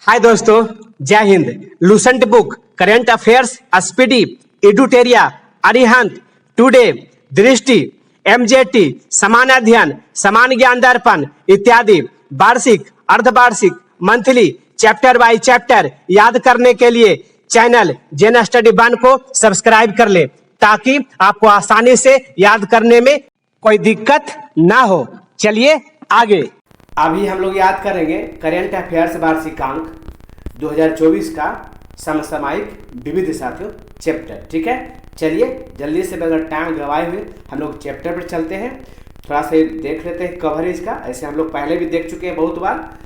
हाय दोस्तों, जय हिंद। Lucent book, current affairs, speedy, एडुटेरिया, अरिहंत, टुडे, दृष्टि, एमजेटी, समान अध्ययन, समान ज्ञान दर्पण इत्यादि वार्षिक, अर्धवार्षिक, मंथली, चैप्टर बाय चैप्टर याद करने के लिए चैनल जेन स्टडी वन को सब्सक्राइब कर ले ताकि आपको आसानी से याद करने में कोई दिक्कत ना हो। चलिए आगे। अभी हम लोग याद करेंगे करेंट अफेयर्स वार्षिकांक 2024 का समसामयिक विविध साथियों चैप्टर। ठीक है, चलिए जल्दी से बगैर टाइम गवाए हुए हम लोग चैप्टर पर चलते हैं। थोड़ा सा देख लेते हैं कवरेज का। ऐसे हम लोग पहले भी देख चुके हैं बहुत बार।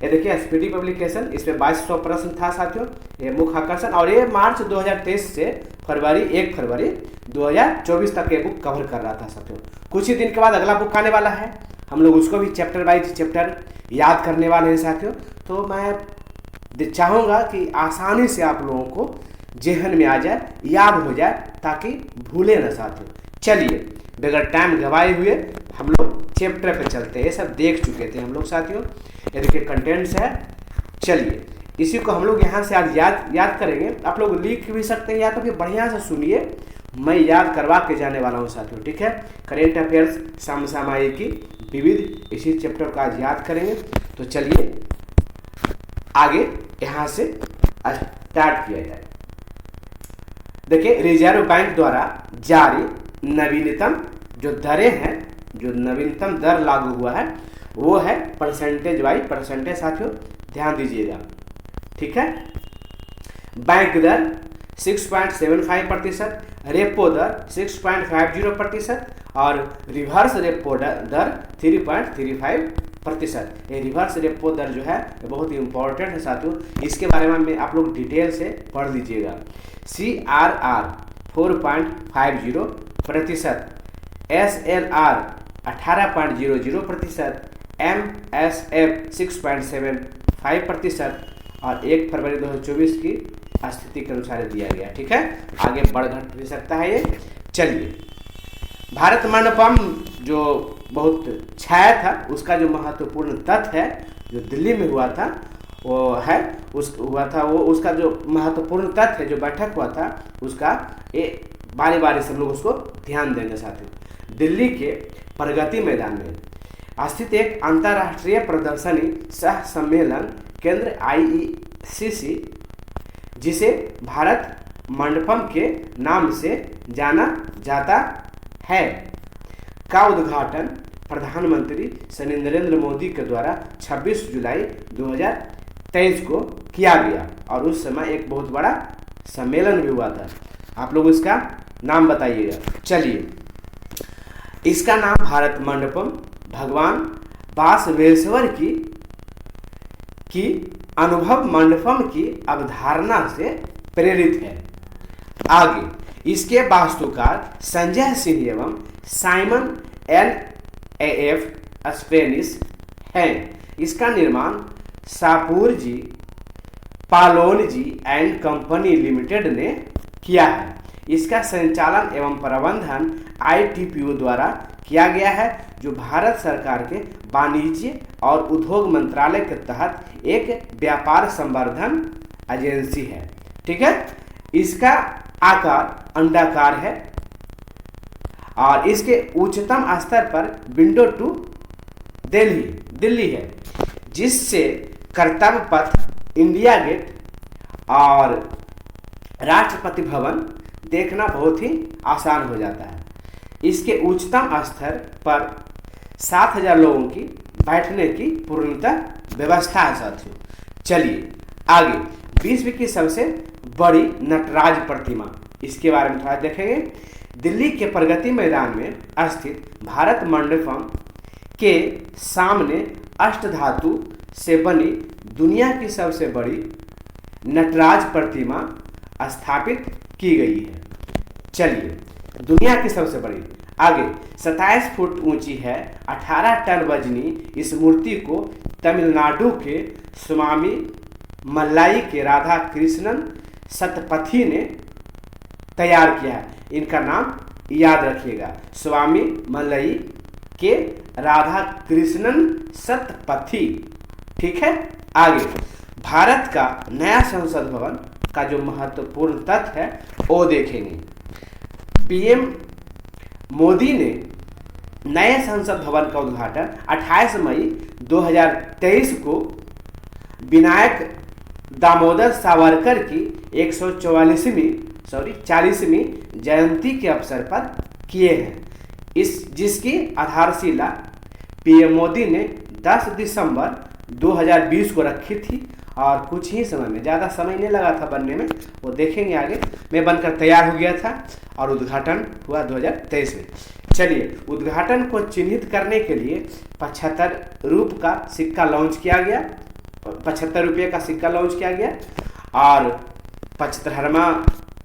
ये देखिए स्पीडी पब्लिकेशन, इसमें 2200 प्रश्न था साथियों। ये मुख्य आकर्षण, और ये मार्च 2023 से 1 फरवरी 2024 तक ये बुक कवर कर रहा था साथियों। कुछ ही दिन के बाद अगला बुक आने वाला है, हम लोग उसको भी चैप्टर वाइज चैप्टर याद करने वाले हैं साथियों। तो मैं चाहूँगा कि आसानी से आप लोगों को जेहन में आ जाए, याद हो जाए, ताकि भूले ना साथियों। चलिए बगैर टाइम गवाए हुए हम लोग चैप्टर पे चलते हैं। ये सब देख चुके थे हम लोग साथियों। ये देखिए कंटेंट्स है। चलिए इसी को हम लोग यहाँ से आज याद करेंगे। आप लोग लिख भी सकते हैं या तो फिर बढ़िया से सुनिए, मैं याद करवा के जाने वाला हूँ साथियों। ठीक है, करेंट अफेयर्स समसामयिकी विविध, इसी चैप्टर को आज याद करेंगे। तो चलिए आगे यहाँ से स्टार्ट किया जाए। देखिए रिजर्व बैंक द्वारा जारी नवीनतम जो दरें हैं, जो नवीनतम दर लागू हुआ है वो है परसेंटेज वाइज परसेंटेज साथियों, ध्यान दीजिएगा। ठीक है, बैंक दर 6.75%, रेपो दर 6.50% और रिवर्स रेपो दर 3.35%। ये रिवर्स रेपो दर जो है ये बहुत इंपॉर्टेंट है साथियों। इसके बारे में आप लोग डिटेल से पढ़ लीजिएगा। CRR 4.50%, SLR 18.00%, MSF 6.75% और 1 फरवरी 2024 की स्थिति के अनुसार दिया गया। ठीक है, आगे बढ़ घट भी सकता है ये। चलिए भारत मंडपम जो बहुत छाया था, उसका जो महत्वपूर्ण तथ्य है जो दिल्ली में हुआ था वो है उसका जो महत्वपूर्ण तथ्य जो बैठक हुआ था उसका ये बारी बारी से हम लोग उसको ध्यान देंगे साथियों। दिल्ली के प्रगति मैदान में स्थित एक अंतर्राष्ट्रीय प्रदर्शनी सह सम्मेलन केंद्र IECC, जिसे भारत मंडपम के नाम से जाना जाता है, का उद्घाटन प्रधानमंत्री श्री नरेंद्र मोदी के द्वारा 26 जुलाई 2023 को किया गया। और उस समय एक बहुत बड़ा सम्मेलन भी हुआ था। आप लोग इसका नाम बताइएगा। चलिए इसका नाम भारत मंडपम भगवान बासवेश्वर की अनुभव मंडपम की अवधारणा से प्रेरित है। आगे इसके वास्तुकार संजय सिंह एवं साइमन NAF स्पेनिश हैं। इसका निर्माण Shapoorji Pallonji and company limited ने किया है। इसका संचालन एवं प्रबंधन ITPO द्वारा किया गया है, जो भारत सरकार के वाणिज्य और उद्योग मंत्रालय के तहत एक व्यापार संवर्धन एजेंसी है। ठीक है, इसका आकार अंडाकार है और इसके उच्चतम स्तर पर विंडो टू दिल्ली है, जिससे कर्तव्य पथ, इंडिया गेट और राष्ट्रपति भवन देखना बहुत ही आसान हो जाता है। इसके उच्चतम स्तर पर 7000 लोगों की बैठने की पूर्णतः व्यवस्था है साथियों। चलिए आगे विश्व की सबसे बड़ी नटराज प्रतिमा, इसके बारे में थोड़ा देखेंगे। दिल्ली के प्रगति मैदान में स्थित भारत मंडपम के सामने अष्टधातु से बनी दुनिया की सबसे बड़ी नटराज प्रतिमा स्थापित की गई है। चलिए दुनिया की सबसे बड़ी, आगे 27 फुट ऊंची है, 18 टन वजनी इस मूर्ति को तमिलनाडु के स्वामी मल्लाई के राधा कृष्णन सतपथी ने तैयार किया है। इनका नाम याद रखिएगा, स्वामी मल्लाई के राधा कृष्णन सतपथी। ठीक है, आगे भारत का नया संसद भवन का जो महत्वपूर्ण तथ्य है वो देखेंगे। पीएम मोदी ने नए संसद भवन का उद्घाटन 28 मई 2023 को विनायक दामोदर सावरकर की 40वीं जयंती के अवसर पर किए हैं। जिसकी आधारशिला पीएम मोदी ने 10 दिसंबर 2020 को रखी थी और कुछ ही समय में, ज़्यादा समय नहीं लगा था बनने में, वो देखेंगे आगे में बनकर तैयार हो गया था और उद्घाटन हुआ 2023 में। चलिए, उद्घाटन को चिन्हित करने के लिए 75 रुपये का सिक्का लॉन्च किया गया, 75 रुपये का सिक्का लॉन्च किया गया और 75वां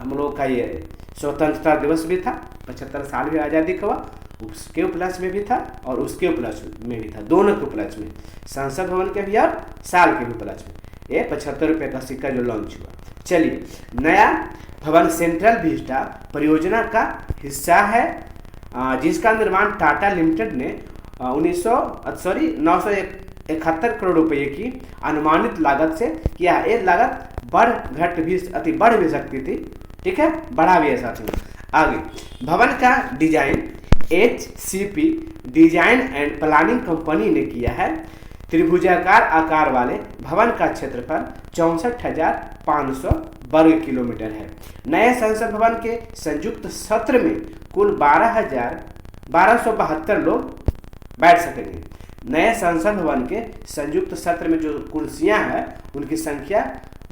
हम लोग का ये स्वतंत्रता दिवस भी था, 75 साल भी आज़ादी का हुआ, उसके उपलक्ष्य में भी था और उसके उपलक्ष्य में भी था, दोनों के उपलक्ष्य में, संसद भवन के भी और साल के भी उपलक्ष्य में ये 75 रुपये का सिक्का जो लॉन्च हुआ। चलिए, नया भवन सेंट्रल विस्टा परियोजना का हिस्सा है, जिसका निर्माण टाटा लिमिटेड ने 971 करोड़ रुपए की अनुमानित लागत से किया है। ये लागत अति बढ़ भी सकती थी, ठीक है, बढ़ा भी है साथ में। आगे, भवन का design HCP design and planning company ने किया है। त्रिभुजाकार आकार वाले भवन का क्षेत्रफल 64,500 वर्ग किलोमीटर है। नए संसद भवन के संयुक्त सत्र में कुल 12,72 लोग बैठ सकेंगे। नए संसद भवन के संयुक्त सत्र में जो कुर्सियां हैं उनकी संख्या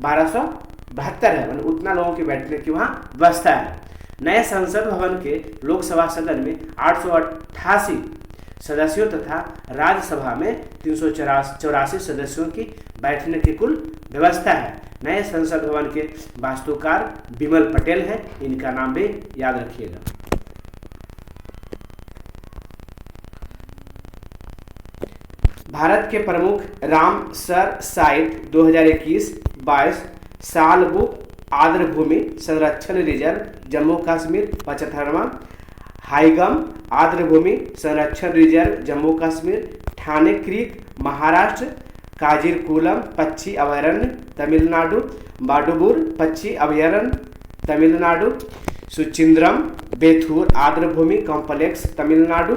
1272 है, मतलब उतना लोगों के बैठने की वहाँ व्यवस्था है। नए संसद भवन के लोकसभा सदन में 888 सदस्यों तथा राज्यसभा में 384 सदस्यों की बैठने की कुल व्यवस्था है। नए संसद भवन के वास्तुकार विमल पटेल हैं, इनका नाम भी याद रखिएगा। भारत के प्रमुख रामसर साइट 2021-22 साल बुक आर्द्रभूमि संरक्षण रिजर्व जम्मू कश्मीर 75वां, हाईगम आर्द्रभूमि संरक्षण रिजर्व जम्मू कश्मीर, ठाणे क्रीक महाराष्ट्र, काजिरकुलम पक्षी अभयारण्य तमिलनाडु, बाडुबुर पक्षी अभयारण्य तमिलनाडु, सुचिंद्रम बेथूर आर्द्रभूमि कॉम्प्लेक्स तमिलनाडु,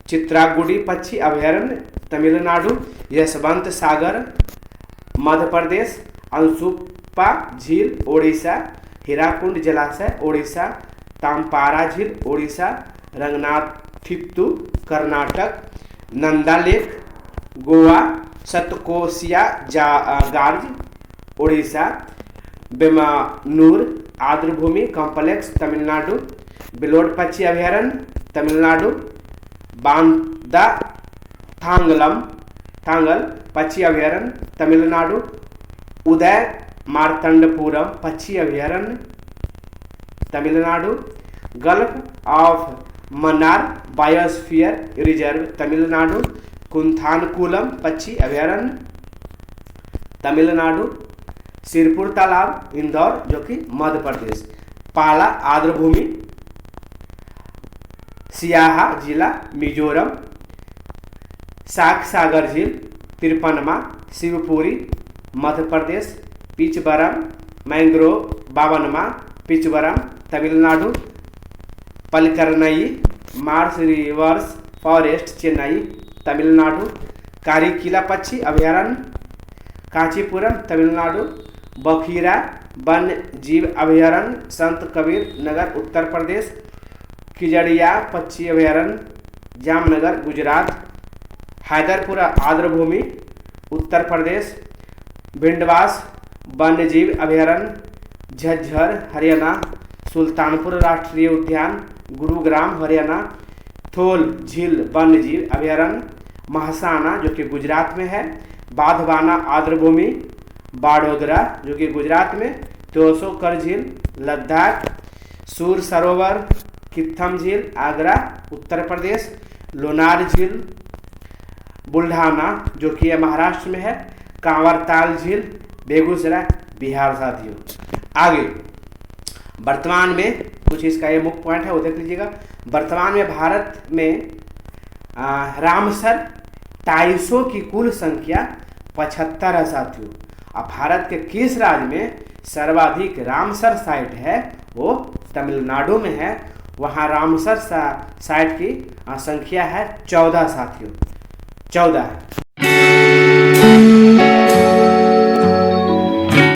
चित्रागुड़ी पक्षी अभयारण्य तमिलनाडु, यशवंत सागर मध्य प्रदेश, अंशुपा झील ओडिशा, हीराकुंड जलाशय ओडिशा, तामपारा झील ओडिशा, रंगनाथिट्टू कर्नाटक, नंदा लेक गोवा, सतकोसिया गार्ज ओडिशा, बेमानूर आर्द्रभूमि कॉम्प्लेक्स तमिलनाडु, बिलोड पक्षी अभयारण्य तमिलनाडु, बांदा थांगल पक्षी अभयारण्य तमिलनाडु, उदय मार्तंडपुरम पक्षी अभयारण्य Tamil Nadu, gulf of Mannar biosphere reserve Tamil Nadu, Koonthankulam पक्षी अभयारण्य तमिलनाडु, सिरपुर तालाब इंदौर जो कि मध्य प्रदेश, पाला आर्द्रभूमि सियाहा जिला मिजोरम, साख सागर झील तिरपनमा शिवपुरी मध्य प्रदेश, पिचबरम मैंग्रोव बावनमा Pichavaram Tamil Nadu, Pallikaranai marsh reserve forest Chennai Tamil Nadu, Karikili पक्षी अभयारण्य कांचीपुरम तमिलनाडु, बखीरा वन्य जीव अभयारण्य संत कबीर नगर उत्तर प्रदेश, किजड़िया पक्षी अभयारण्य जामनगर गुजरात, हैदरपुर आर्द्रभूमि उत्तर प्रदेश, भिंडवास वन्यजीव अभयारण्य झज्जर हरियाणा, सुल्तानपुर राष्ट्रीय उद्यान गुरुग्राम हरियाणा, थोल झील वन्यजीव अभयारण्य महसाना जो कि गुजरात में है, बाधवाना आर्द्रभूमि बाड़ोदरा जो कि गुजरात में, त्योसोकर झील लद्दाख, सूर सरोवर कित्थम झील आगरा उत्तर प्रदेश, लोनार झील बुल्ढाना जो कि महाराष्ट्र में है, कांवरताल झील बेगूसराय बिहार। साथियों आगे वर्तमान में कुछ इसका ये मुख्य पॉइंट है वो देख लीजिएगा। वर्तमान में भारत में रामसर टाइल्सों की कुल संख्या 75 है साथियों, अब भारत के किस राज्य में सर्वाधिक रामसर साइट है? वो तमिलनाडु में है। वहाँ रामसर साइट की संख्या है 14 साथियों, 14 है।